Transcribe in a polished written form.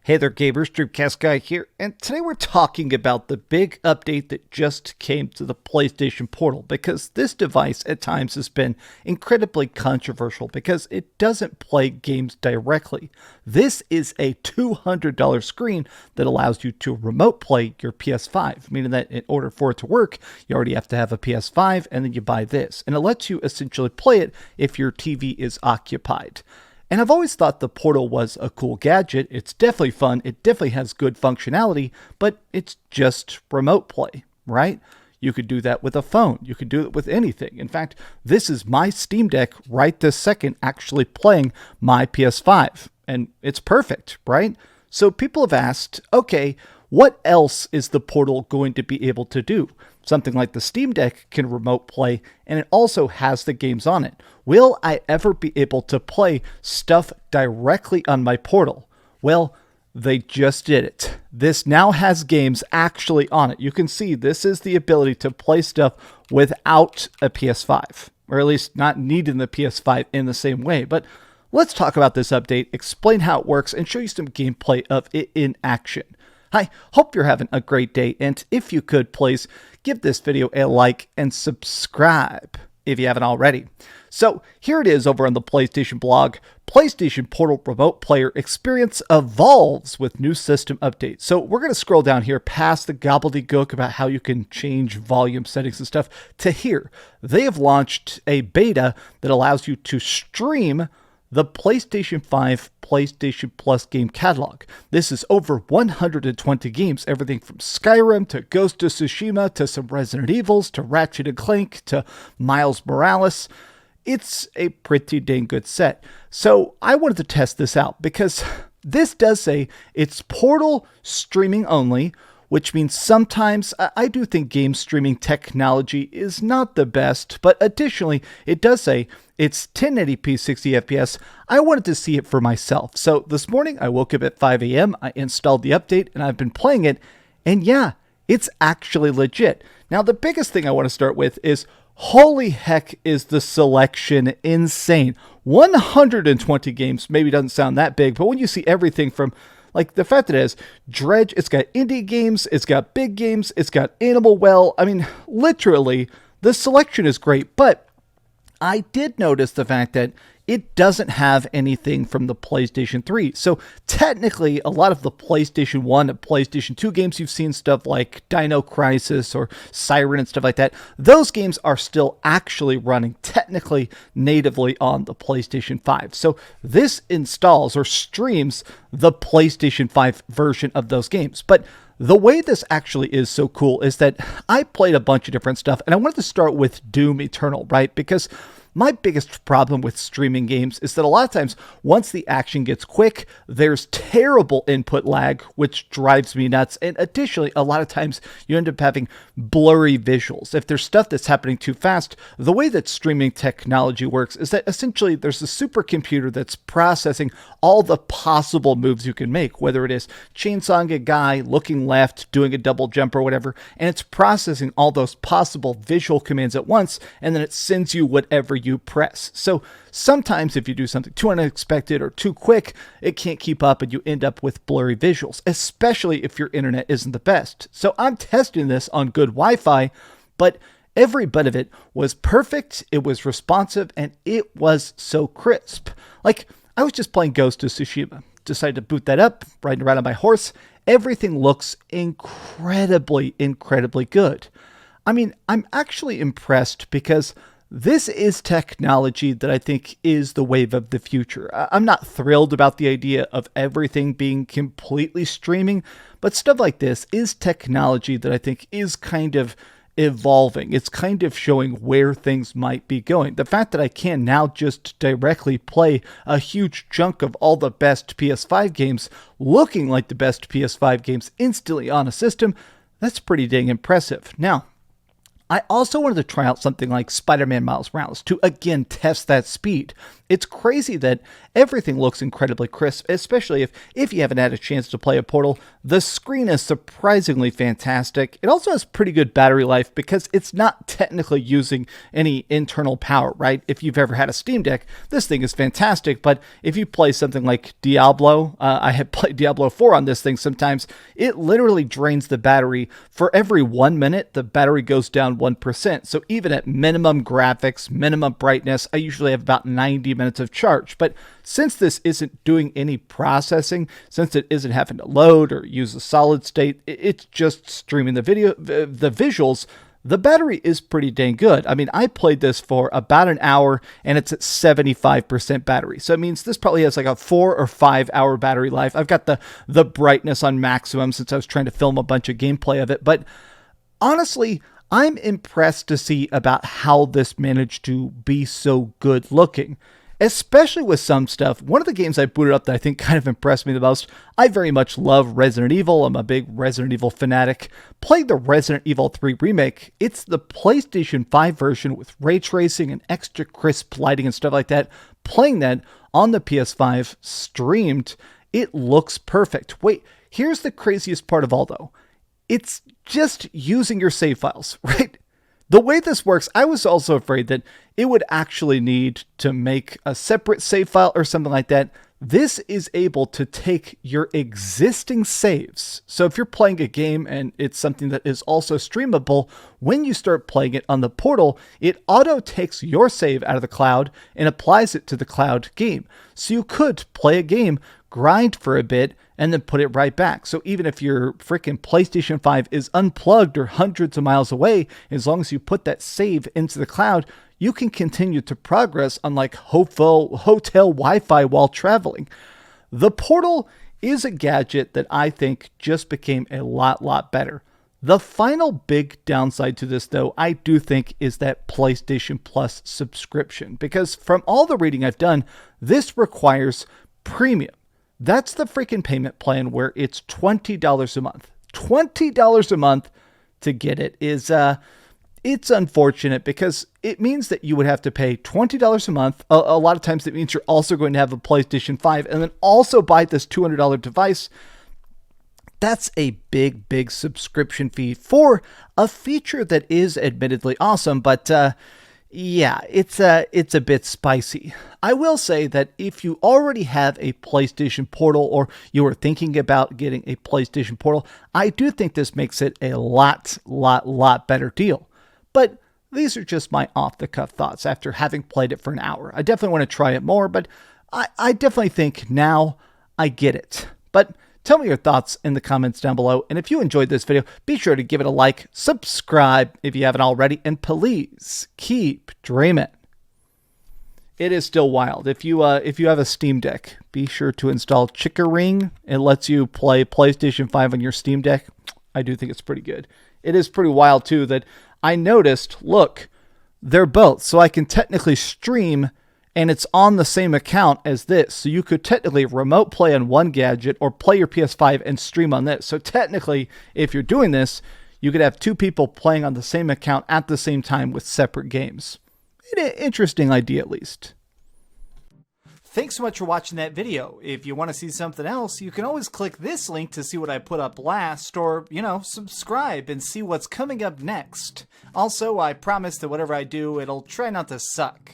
Hey there gamers, DreamcastGuy here, and today we're talking about the big update that just came to the PlayStation Portal, because this device at times has been incredibly controversial because it doesn't play games directly. This is a $200 screen that allows you to remote play your PS5, meaning that in order for it to work, you already have to have a PS5 and then you buy this, and it lets you essentially play it if your TV is occupied. And I've always thought the Portal was a cool gadget. It's definitely fun. It definitely has good functionality, but it's just remote play, right? You could do that with a phone. You could do it with anything. In fact, this is my Steam Deck right this second actually playing my PS5, and it's perfect, right? So people have asked, okay, what else is the Portal going to be able to do? Something like the Steam Deck can remote play, and it also has the games on it. Will I ever be able to play stuff directly on my Portal? Well, they just did it. This now has games actually on it. You can see this is the ability to play stuff without a PS5, or at least not needing the PS5 in the same way. But let's talk about this update, explain how it works, and show you some gameplay of it in action. Hi, hope you're having a great day, and if you could, please give this video a like and subscribe if you haven't already. So here it is over on the PlayStation blog. PlayStation Portal Remote Player Experience evolves with new system updates. So we're going to scroll down here past the gobbledygook about how you can change volume settings and stuff to here. They have launched a beta that allows you to stream the PlayStation 5 PlayStation Plus game catalog. This is over 120 games, everything from Skyrim to Ghost of Tsushima to some Resident Evils to Ratchet & Clank to Miles Morales. It's a pretty dang good set. So I wanted to test this out because this does say it's Portal streaming only, which means sometimes I do think game streaming technology is not the best, but additionally, it does say it's 1080p 60 FPS. I wanted to see it for myself. So this morning, I woke up at 5 a.m., I installed the update, and I've been playing it, and yeah, it's actually legit. Now, the biggest thing I want to start with is, holy heck, is the selection insane. 120 games maybe doesn't sound that big, but when you see everything from like the fact that it has Dredge, it's got indie games, it's got big games, it's got Animal Well. I mean, literally, the selection is great, but I did notice the fact that it doesn't have anything from the PlayStation 3. So technically, a lot of the PlayStation 1 and PlayStation 2 games, you've seen stuff like Dino Crisis or Siren and stuff like that. Those games are still actually running technically natively on the PlayStation 5. So this installs or streams the PlayStation 5 version of those games. But the way this actually is so cool is that I played a bunch of different stuff, and I wanted to start with Doom Eternal, right? Because my biggest problem with streaming games is that a lot of times, once the action gets quick, there's terrible input lag, which drives me nuts. And additionally, a lot of times you end up having blurry visuals. If there's stuff that's happening too fast, the way that streaming technology works is that essentially there's a supercomputer that's processing all the possible moves you can make, whether it is chainsawing a guy, looking left, doing a double jump or whatever, and it's processing all those possible visual commands at once, and then it sends you whatever you press. So sometimes if you do something too unexpected or too quick, it can't keep up and you end up with blurry visuals, especially if your internet isn't the best. So I'm testing this on good Wi-Fi, but every bit of it was perfect, it was responsive, and it was so crisp. Like, I was just playing Ghost of Tsushima, decided to boot that up, riding around on my horse. Everything looks incredibly, incredibly good. I mean, I'm actually impressed because this is technology that I think is the wave of the future. I'm not thrilled about the idea of everything being completely streaming, but stuff like this is technology that I think is kind of evolving. It's kind of showing where things might be going. The fact that I can now just directly play a huge chunk of all the best PS5 games looking like the best PS5 games instantly on a system, that's pretty dang impressive. Now, I also wanted to try out something like Spider-Man Miles Morales to again test that speed. It's crazy that everything looks incredibly crisp, especially if you haven't had a chance to play a Portal. The screen is surprisingly fantastic. It also has pretty good battery life because it's not technically using any internal power, right? If you've ever had a Steam Deck, this thing is fantastic, but if you play something like Diablo, I have played Diablo 4 on this thing sometimes, it literally drains the battery. For every 1 minute, the battery goes down 1%. So even at minimum graphics, minimum brightness, I usually have about 90 minutes of charge. But since this isn't doing any processing, since it isn't having to load or use a solid state, it's just streaming the visuals, the battery is pretty dang good. I mean, I played this for about an hour and it's at 75% battery. So it means this probably has like a 4 or 5 hour battery life. I've got the brightness on maximum since I was trying to film a bunch of gameplay of it. But honestly, I'm impressed to see about how this managed to be so good looking. Especially with some stuff. One of the games I booted up that I think kind of impressed me the most, I very much love Resident Evil. I'm a big Resident Evil fanatic. Played the Resident Evil 3 remake. It's the PlayStation 5 version with ray tracing and extra crisp lighting and stuff like that. Playing that on the PS5 streamed, it looks perfect. Wait, here's the craziest part of all though. It's just using your save files, right? The way this works, I was also afraid that it would actually need to make a separate save file or something like that. This is able to take your existing saves. So if you're playing a game and it's something that is also streamable, when you start playing it on the Portal, it auto takes your save out of the cloud and applies it to the cloud game. So you could play a game, grind for a bit, and then put it right back. So even if your freaking PlayStation 5 is unplugged or hundreds of miles away, as long as you put that save into the cloud, you can continue to progress on like hotel Wi-Fi while traveling. The Portal is a gadget that I think just became a lot better. The final big downside to this, though, I do think is that PlayStation Plus subscription, because from all the reading I've done, this requires premium. That's the freaking payment plan where it's $20 a month. $20 a month to get it is, it's unfortunate because it means that you would have to pay $20 a month. A lot of times it means you're also going to have a PlayStation 5 and then also buy this $200 device. That's a big subscription fee for a feature that is admittedly awesome, but yeah, it's a bit spicy. I will say that if you already have a PlayStation Portal or you are thinking about getting a PlayStation Portal, I do think this makes it a lot better deal. But these are just my off-the-cuff thoughts after having played it for an hour. I definitely want to try it more, but I definitely think now I get it. But tell me your thoughts in the comments down below. And if you enjoyed this video, be sure to give it a like, subscribe if you haven't already, and please keep dreaming. It is still wild. If you have a Steam Deck, be sure to install Chickering. It lets you play PlayStation 5 on your Steam Deck. I do think it's pretty good. It is pretty wild too that I noticed, look, they're both. So I can technically stream and it's on the same account as this. So you could technically remote play on one gadget or play your PS5 and stream on this. So technically, if you're doing this, you could have two people playing on the same account at the same time with separate games. An interesting idea, at least. Thanks so much for watching that video. If you want to see something else, you can always click this link to see what I put up last, or, subscribe and see what's coming up next. Also, I promise that whatever I do, it'll try not to suck.